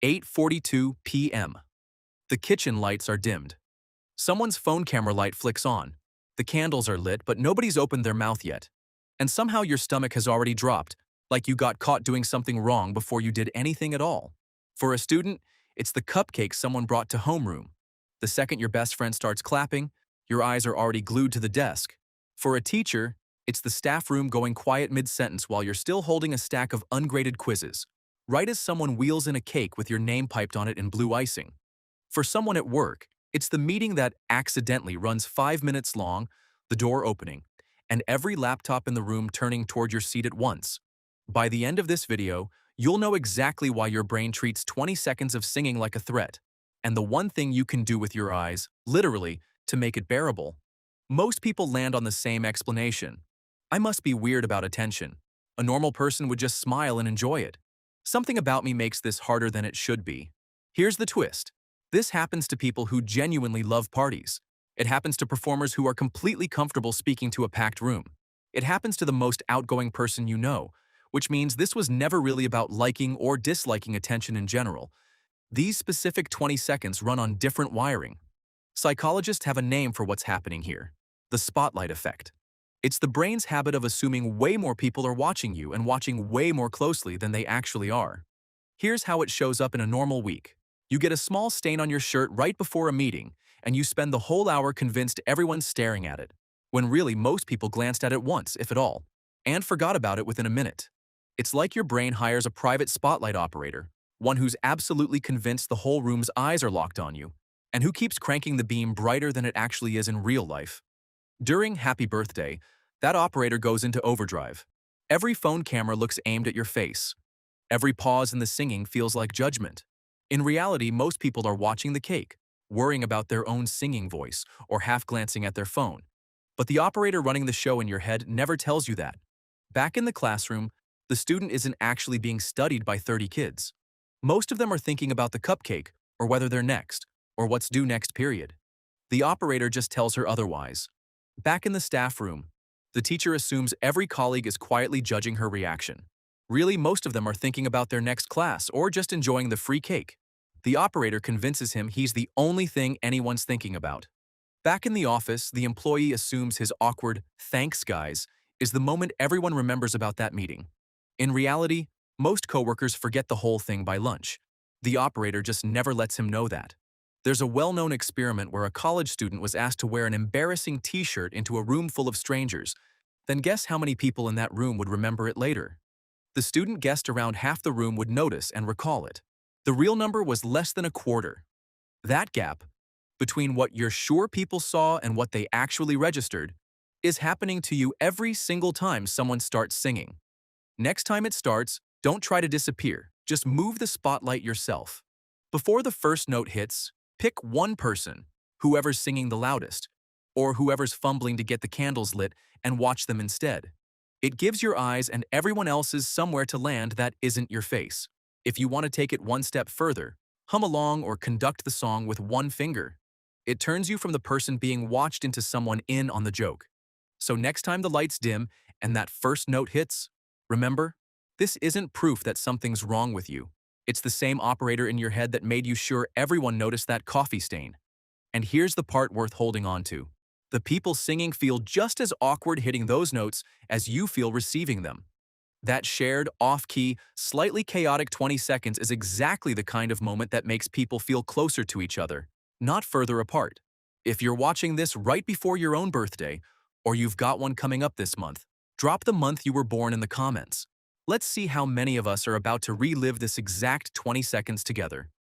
8:42 p.m. The kitchen lights are dimmed. Someone's phone camera light flicks on. The candles are lit, but nobody's opened their mouth yet. And somehow your stomach has already dropped, like you got caught doing something wrong before you did anything at all. For a student, it's the cupcake someone brought to homeroom. The second your best friend starts clapping, your eyes are already glued to the desk. For a teacher, it's the staff room going quiet mid-sentence while you're still holding a stack of ungraded quizzes, right as someone wheels in a cake with your name piped on it in blue icing. For someone at work, it's the meeting that accidentally runs 5 minutes long, the door opening, and every laptop in the room turning toward your seat at once. By the end of this video, you'll know exactly why your brain treats 20 seconds of singing like a threat, and the one thing you can do with your eyes, literally, to make it bearable. Most people land on the same explanation. I must be weird about attention. A normal person would just smile and enjoy it. Something about me makes this harder than it should be. Here's the twist. This happens to people who genuinely love parties. It happens to performers who are completely comfortable speaking to a packed room. It happens to the most outgoing person you know, which means this was never really about liking or disliking attention in general. These specific 20 seconds run on different wiring. Psychologists have a name for what's happening here: the spotlight effect. It's the brain's habit of assuming way more people are watching you and watching way more closely than they actually are. Here's how it shows up in a normal week. You get a small stain on your shirt right before a meeting, and you spend the whole hour convinced everyone's staring at it, when really most people glanced at it once, if at all, and forgot about it within a minute. It's like your brain hires a private spotlight operator, one who's absolutely convinced the whole room's eyes are locked on you, and who keeps cranking the beam brighter than it actually is in real life. During Happy Birthday, that operator goes into overdrive. Every phone camera looks aimed at your face. Every pause in the singing feels like judgment. In reality, most people are watching the cake, worrying about their own singing voice, or half glancing at their phone. But the operator running the show in your head never tells you that. Back in the classroom, the student isn't actually being studied by 30 kids. Most of them are thinking about the cupcake, or whether they're next, or what's due next period. The operator just tells her otherwise. Back in the staff room, the teacher assumes every colleague is quietly judging her reaction. Really, most of them are thinking about their next class or just enjoying the free cake. The operator convinces him he's the only thing anyone's thinking about. Back in the office, the employee assumes his awkward "thanks, guys" is the moment everyone remembers about that meeting. In reality, most coworkers forget the whole thing by lunch. The operator just never lets him know that. There's a well-known experiment where a college student was asked to wear an embarrassing t-shirt into a room full of strangers. Then guess how many people in that room would remember it later? The student guessed around half the room would notice and recall it. The real number was less than a quarter. That gap, between what you're sure people saw and what they actually registered, is happening to you every single time someone starts singing. Next time it starts, don't try to disappear. Just move the spotlight yourself. Before the first note hits, pick one person, whoever's singing the loudest, or whoever's fumbling to get the candles lit, and watch them instead. It gives your eyes and everyone else's somewhere to land that isn't your face. If you want to take it one step further, hum along or conduct the song with one finger. It turns you from the person being watched into someone in on the joke. So next time the lights dim and that first note hits, remember, this isn't proof that something's wrong with you. It's the same operator in your head that made you sure everyone noticed that coffee stain. And here's the part worth holding on to. The people singing feel just as awkward hitting those notes as you feel receiving them. That shared, off-key, slightly chaotic 20 seconds is exactly the kind of moment that makes people feel closer to each other, not further apart. If you're watching this right before your own birthday, or you've got one coming up this month, drop the month you were born in the comments. Let's see how many of us are about to relive this exact 20 seconds together.